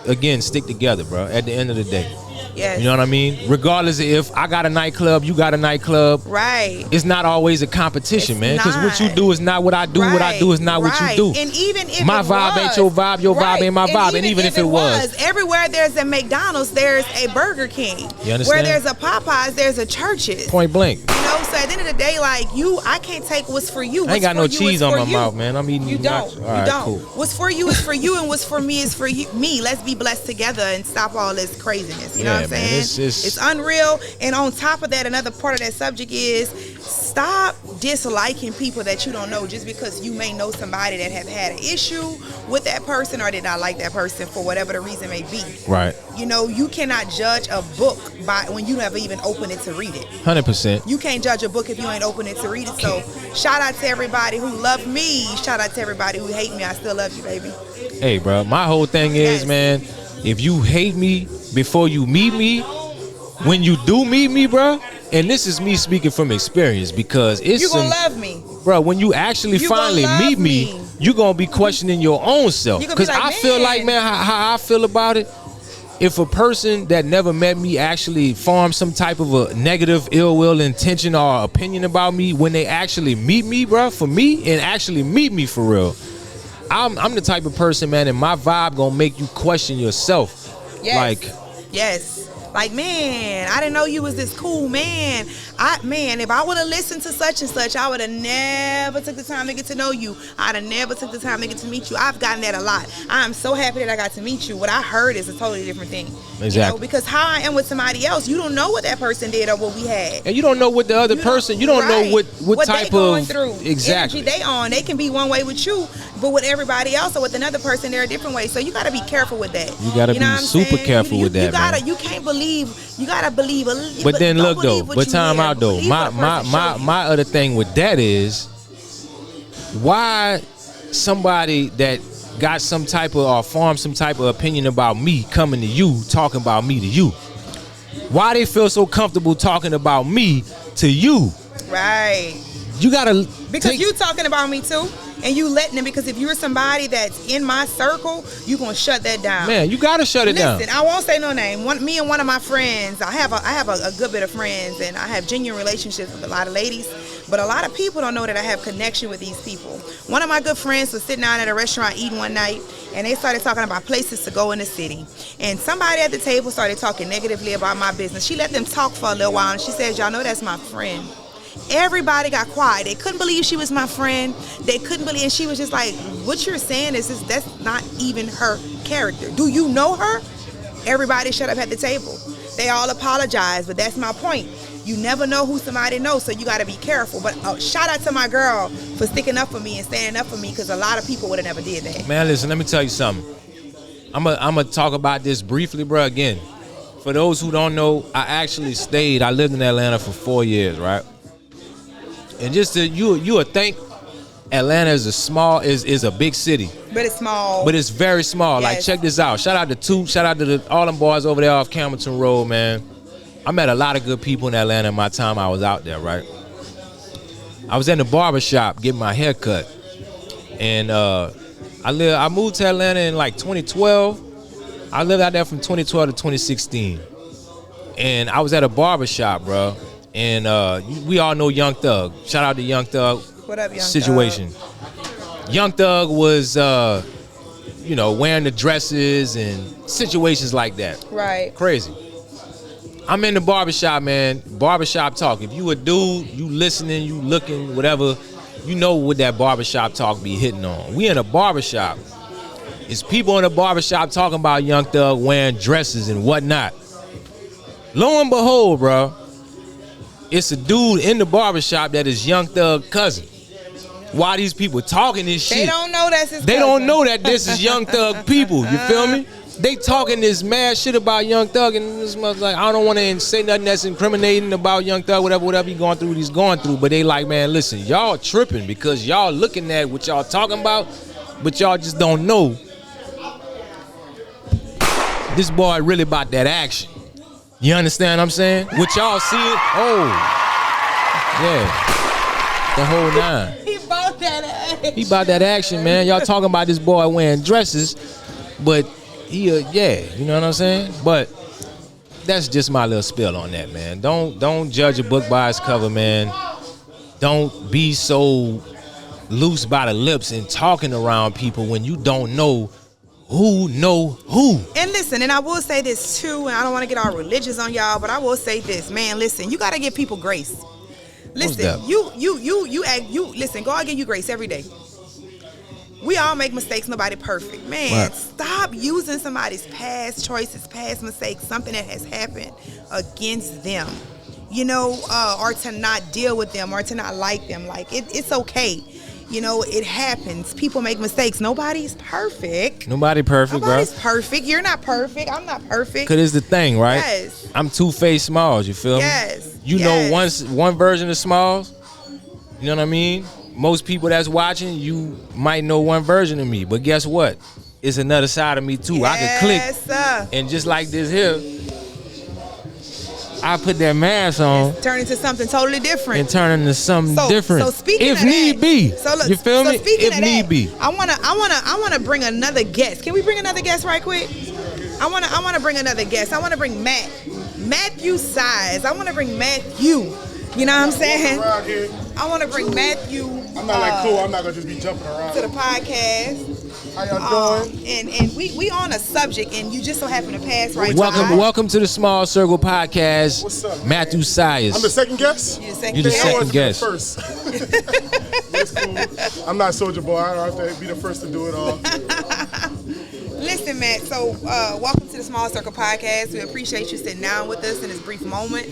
again, stick together, bro, at the end of the day. Yes. You know what I mean? Regardless of if I got a nightclub, you got a nightclub. Right. It's not always a competition, man. Because what you do is not what I do. Right. What I do is not what you do. And even if my vibe ain't your vibe, your vibe ain't my vibe. And even if it was. Everywhere there's a McDonald's, there's a Burger King. You understand? Where there's a Popeyes, there's a Church's. Point blank. You know, so at the end of the day, like, I can't take what's for you. I ain't got no cheese on my mouth, man. I'm eating. You don't. All right, cool. What's for you is for you, and what's for me is for me. Let's be blessed together and stop all this craziness. You know what I'm saying? It's unreal. And on top of that, another part of that subject is stop disliking people that you don't know just because you may know somebody that have had an issue with that person or did not like that person for whatever the reason may be. Right. You know, you cannot judge a book by when you never even open it to read it. 100%. You can't judge a book if you ain't open it to read it. So shout out to everybody who love me. Shout out to everybody who hate me. I still love you, baby. Hey, bro, my whole thing is, man, if you hate me before you meet me, when you do meet me, bro, and this is me speaking from experience, because it's you gonna love me, bro. When you actually finally meet me, you gonna be questioning your own self. Because like, I feel like, man, how I feel about it. If a person that never met me actually forms some type of a negative, ill will intention or opinion about me, when they actually meet me, bro, for me and actually meet me for real, I'm the type of person, man, and my vibe gonna make you question yourself. Yes. Like, man, I didn't know you was this cool, man. If I would have listened to such and such, I would have never took the time to get to know you. I'd have never took the time to get to meet you. I've gotten that a lot. I'm so happy that I got to meet you. What I heard is a totally different thing. Exactly. You know, because how I am with somebody else, you don't know what that person did or what we had. And you don't know what the other person, you don't know what type they going through. Exactly. Energy they on. They can be one way with you, but with everybody else or with another person, they're a different way. So you got to be careful with that. You got to be super careful with that, man. You can't believe. You gotta believe. But then look though. But time out though. My other thing with that is, why somebody that got some type of or formed some type of opinion about me coming to you, talking about me to you? Why they feel so comfortable talking about me to you? Right. You gotta because you talking about me too. And you letting them, because if you're somebody that's in my circle, you gonna shut that down. Man, you gotta shut it down. Listen, I won't say no name. Me and one of my friends, I have a good bit of friends, and I have genuine relationships with a lot of ladies. But a lot of people don't know that I have connection with these people. One of my good friends was sitting down at a restaurant eating one night, and they started talking about places to go in the city. And somebody at the table started talking negatively about my business. She let them talk for a little while, and she said, "Y'all know that's my friend." Everybody got quiet. They couldn't believe she was my friend. They couldn't believe, and she was just like, "What you're saying is that's not even her character. Do you know her?" Everybody shut up at the table. They all apologized, but that's my point. You never know who somebody knows, so you got to be careful. But shout out to my girl for sticking up for me and standing up for me, because a lot of people would have never did that. Man, listen, let me tell you something. I'm gonna talk about this briefly, bro. Again, for those who don't know, I lived in Atlanta for 4 years, right? And just you would think Atlanta is a big city. But it's small. But it's very small. Yes. Like, check this out. Shout out to all them boys over there off Campbellton Road, man. I met a lot of good people in Atlanta in my time I was out there, right? I was in the barber shop getting my hair cut. And I moved to Atlanta in like 2012. I lived out there from 2012 to 2016. And I was at a barber shop, bro. And we all know Young Thug. Shout out to Young Thug. What up, Young situation. Thug? Young Thug was, wearing the dresses and situations like that. Right. Crazy. I'm in the barbershop, man. Barbershop talk. If you a dude, you listening, you looking, whatever, you know what that barbershop talk be hitting on. We in a barbershop. It's people in the barbershop talking about Young Thug wearing dresses and whatnot. Lo and behold, bro, it's a dude in the barbershop that is Young Thug's cousin. Why these people talking this shit? They don't know that's his They cousin. don't know that this is Young Thug people. You feel me? They talking this mad shit about Young Thug, and this mother's like, I don't want to say nothing that's incriminating about Young Thug, whatever he's going through. But they like, man, listen, y'all tripping because y'all looking at what y'all talking about, but y'all just don't know. This boy really about that action. You understand what I'm saying? What y'all see it? Oh, yeah, the whole nine. He bought that action. He about that action, man. Y'all talking about this boy wearing dresses, but he, you know what I'm saying? But that's just my little spill on that, man. Don't judge a book by its cover, man. Don't be so loose by the lips and talking around people when you don't know who. And listen, and I will say this too, and I don't want to get all religious on y'all, but I will say this, man. Listen, you gotta give people grace. Listen, listen. God give you grace every day. We all make mistakes. Nobody perfect, man. Right. Stop using somebody's past choices, past mistakes, something that has happened against them, or to not deal with them, or to not like them. Like it's okay. It happens. People make mistakes. Nobody's perfect. Nobody's perfect. You're not perfect. I'm not perfect. Cause it's the thing, right? Yes. I'm two-faced Smalls. You feel me? Yes. You know one version of Smalls. You know what I mean? Most people that's watching, you might know one version of me, but guess what? It's another side of me too. Yes, I can click, sir. and just like this here, I put that mask on, turn into something totally different, and turn into something different. So speaking if of need that, be, so look, you feel me? If need be, I wanna bring another guest. Can we bring another guest right quick? I wanna bring another guest. I wanna bring Matthew Size. I wanna bring Matthew. You know what I'm saying? I want to bring Matthew. I'm not like cool. I'm not gonna just be jumping around. To the podcast. How y'all doing? And we on a subject, and you just so happen to pass right by. Welcome to the Small Circle Podcast. What's up, Matthew Sayers. I'm the second guest. You're the second guest. First. That's cool. I'm not Soldier Boy. I don't have to be the first to do it all. Listen, Matt, so welcome to the Small Circle Podcast. We appreciate you sitting down with us in this brief moment.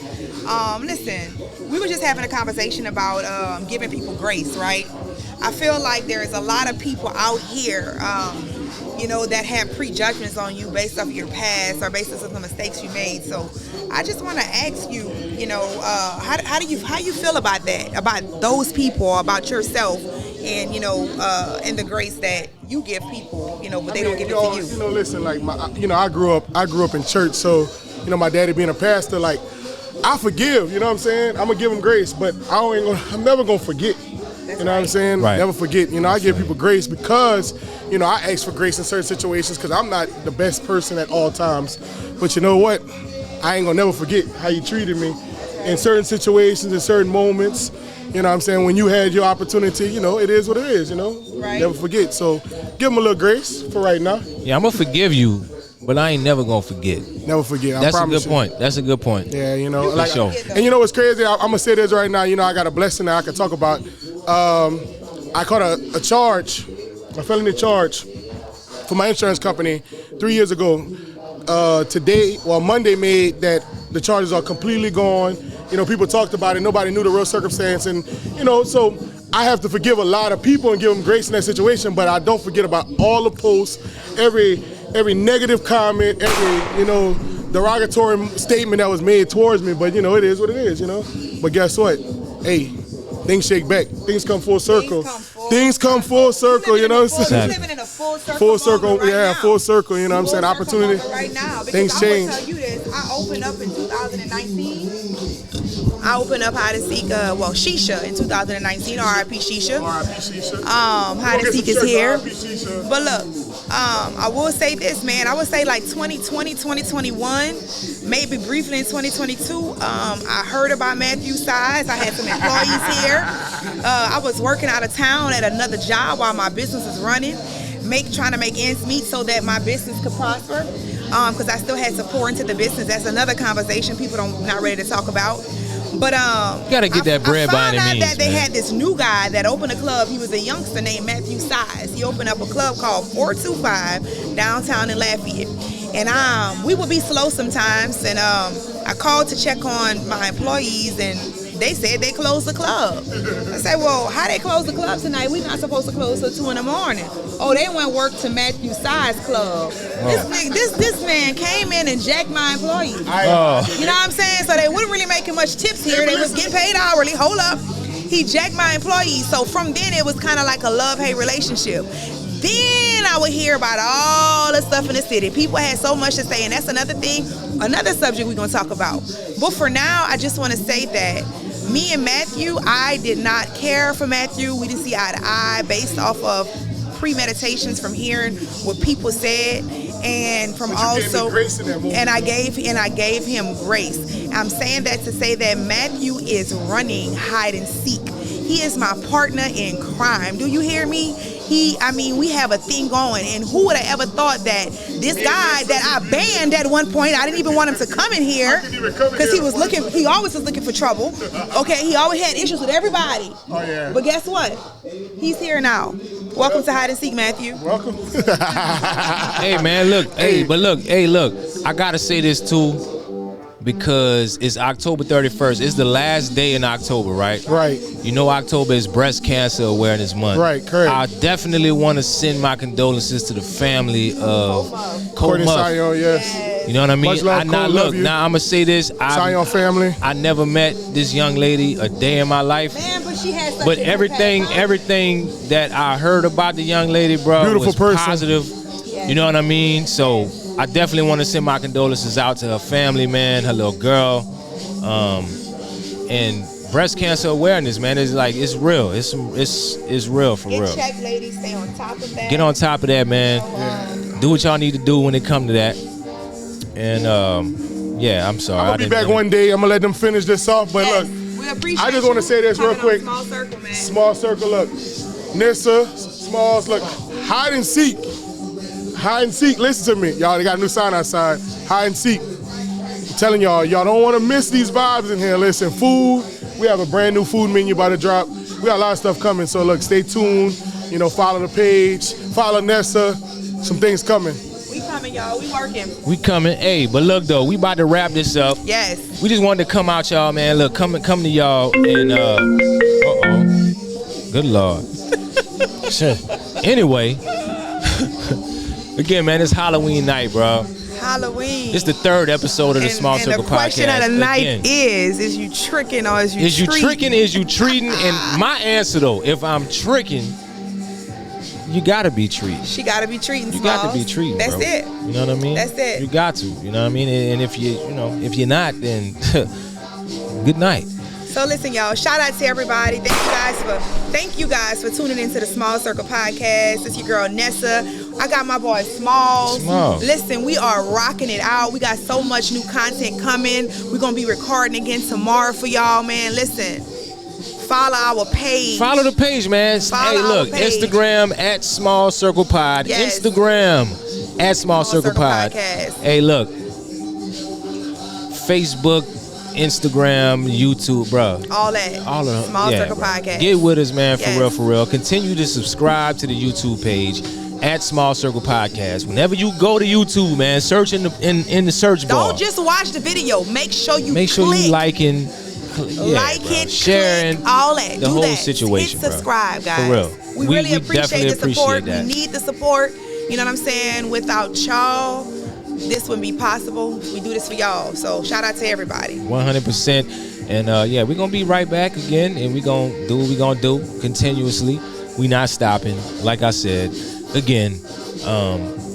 Listen, we were just having a conversation about giving people grace, right? I feel like there's a lot of people out here, that have prejudgments on you based off of your past or based off of the mistakes you made. So I just want to ask you, how you feel about that, about those people, about yourself, and and the grace that you give people, but they don't give it to you. Listen, like I grew up in church, so my daddy being a pastor, like I forgive, you know what I'm saying? I'm gonna give him grace, but I'm never gonna forget. You know what I'm saying? Right. Never forget. I give people grace because, I ask for grace in certain situations because I'm not the best person at all times. But you know what? I ain't gonna never forget how you treated me in certain situations, in certain moments. You know what I'm saying? When you had your opportunity, it is what it is, Right. Never forget. So give them a little grace for right now. Yeah, I'm gonna forgive you, but I ain't never gonna forget. Never forget. I That's a promise good you. point. That's a good point. Yeah, For sure. And what's crazy? I'm gonna say this right now. I got a blessing that I can talk about. I caught a felony charge for my insurance company 3 years ago. Monday made that the charges are completely gone You know, people talked about it. Nobody knew the real circumstance. And, you know, so I have to forgive a lot of people and give them grace in that situation, but I don't forget about all the posts, every negative comment, every, you know, derogatory statement that was made towards me. But, you know, it is what it is, you know. But guess what? Hey, things shake back. Things come full circle. Things come full circle, you know what I'm saying? We're living in a full circle. Full circle, right yeah, now. full circle, you know what I'm saying? Opportunity. Right now, Things because change. I will tell you this. I opened up in 2019. I opened up Hide and Seek, Shisha in 2019, R.I.P. Shisha. Hide and Seek is here. But look, I will say this, man. I would say like 2020, 2021, maybe briefly in 2022, I heard about Matthew Size. I had some employees here. I was working out of town at another job while my business was running, trying to make ends meet so that my business could prosper. Because I still had to pour into the business. That's another conversation people not ready to talk about. But you gotta get that bread by any means. I found out that they had this new guy that opened a club. He was a youngster named Matthew Size. He opened up a club called 425 downtown in Lafayette. And we would be slow sometimes. And I called to check on my employees, and they said they closed the club. I said, well, how they close the club tonight? We're not supposed to close till 2 in the morning. Oh, they went work to Matthew Size Club. This man came in and jacked my employees. You know what I'm saying? So they wasn't really making much tips here. They was getting paid hourly. Hold up. He jacked my employees. So from then, it was kind of like a love-hate relationship. Then I would hear about all the stuff in the city. People had so much to say, and that's another thing, another subject we're going to talk about. But for now, I just want to say that me and Matthew, I did not care for Matthew. We didn't see eye to eye based off of premeditations from hearing what people said, and from also, and I gave him grace. I'm saying that to say that Matthew is running Hide and Seek. He is my partner in crime. Do you hear me? We have a thing going, and who would have ever thought that this guy that I banned at one point, I didn't even want him to come in here because he always was looking for trouble. Okay, he always had issues with everybody. Oh yeah. But guess what? He's here now. Welcome to Hide and Seek, Matthew. Welcome. Hey man, look, look. I gotta say this too, because it's October 31st. It's the last day in October, right? Right. You know October is Breast Cancer Awareness Month. Right, correct. I definitely want to send my condolences to the family of Courtney Sion, yes. You know what I mean? Much love, now Cole, look, love you. now I'm gonna say this. Sion family. I never met this young lady a day in my life. Man, but she has such But a everything that I heard about the young lady, bro, Beautiful was person. positive. You know what I mean? So I definitely want to send my condolences out to her family, man, her little girl. And breast cancer awareness, man, is like, it's real. It's real for real. Get checked, ladies. Stay on top of that. Get on top of that, man. Do what y'all need to do when it come to that. And yeah, I'm sorry. I'll be back one day. I'm gonna let them finish this off. But Yes, look, we appreciate I just want to say this real quick. Small circle, man. Small circle, look. Nessa, Smalls, look. Hide and Seek. Hide and Seek. Listen to me, y'all. They got a new sign outside. Hide and Seek. I'm telling y'all don't want to miss these vibes in here. Listen, food. We have a brand new food menu about to drop. We got a lot of stuff coming. So look, stay tuned. You know, follow the page. Follow Nessa. Some things coming. We coming, y'all. We working. We coming. Hey, but look though, we about to wrap this up. Yes. We just wanted to come out, y'all, man. Look, come to y'all and good Lord. Anyway, again, man, it's Halloween night, bro. Halloween. It's the third episode of the Small Circle Podcast. And the question of the night is you tricking or is you treating? Is you tricking? Is you treating? And my answer though, if I'm tricking, you gotta be treating. She gotta be treating. You got to be treating. That's bro. it. You know what I mean? That's it. You got to. You know what I mean? And if if you're not, then good night. So listen, y'all. Shout out to everybody. Thank you guys for tuning into the Small Circle Podcast. It's your girl Nessa. I got my boy Smalls. Listen, we are rocking it out. We got so much new content coming. We're gonna be recording again tomorrow for y'all, man. Listen. Follow our page. Follow the page, man. Follow hey, look, Instagram at Small Circle Pod. Yes. Instagram at Small Circle Pod. Podcast. Hey, look. Facebook, Instagram, YouTube, bro. All that. All of them. Small Circle Podcast. Get with us, man, for Yes. real, for real. Continue to subscribe to the YouTube page at Small Circle Podcast. Whenever you go to YouTube, man, search in the search bar. Don't just watch the video. Make sure you you liking, like bro. it, sharing click, all that. the Do whole that. situation, Hit subscribe, guys. For real. We really appreciate definitely the support. appreciate that. We need the support. You know what I'm saying? Without y'all, this wouldn't be possible. We do this for y'all. So shout out to everybody. 100%. And yeah, we're gonna be right back again, and we're gonna do what we're gonna do continuously. We not stopping. Like I said, again,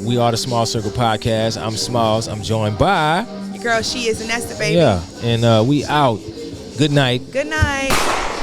we are the Small Circle Podcast. I'm Smalls. I'm joined by Your girl, she is Nessia, baby. Yeah, and we out. Good night. Good night.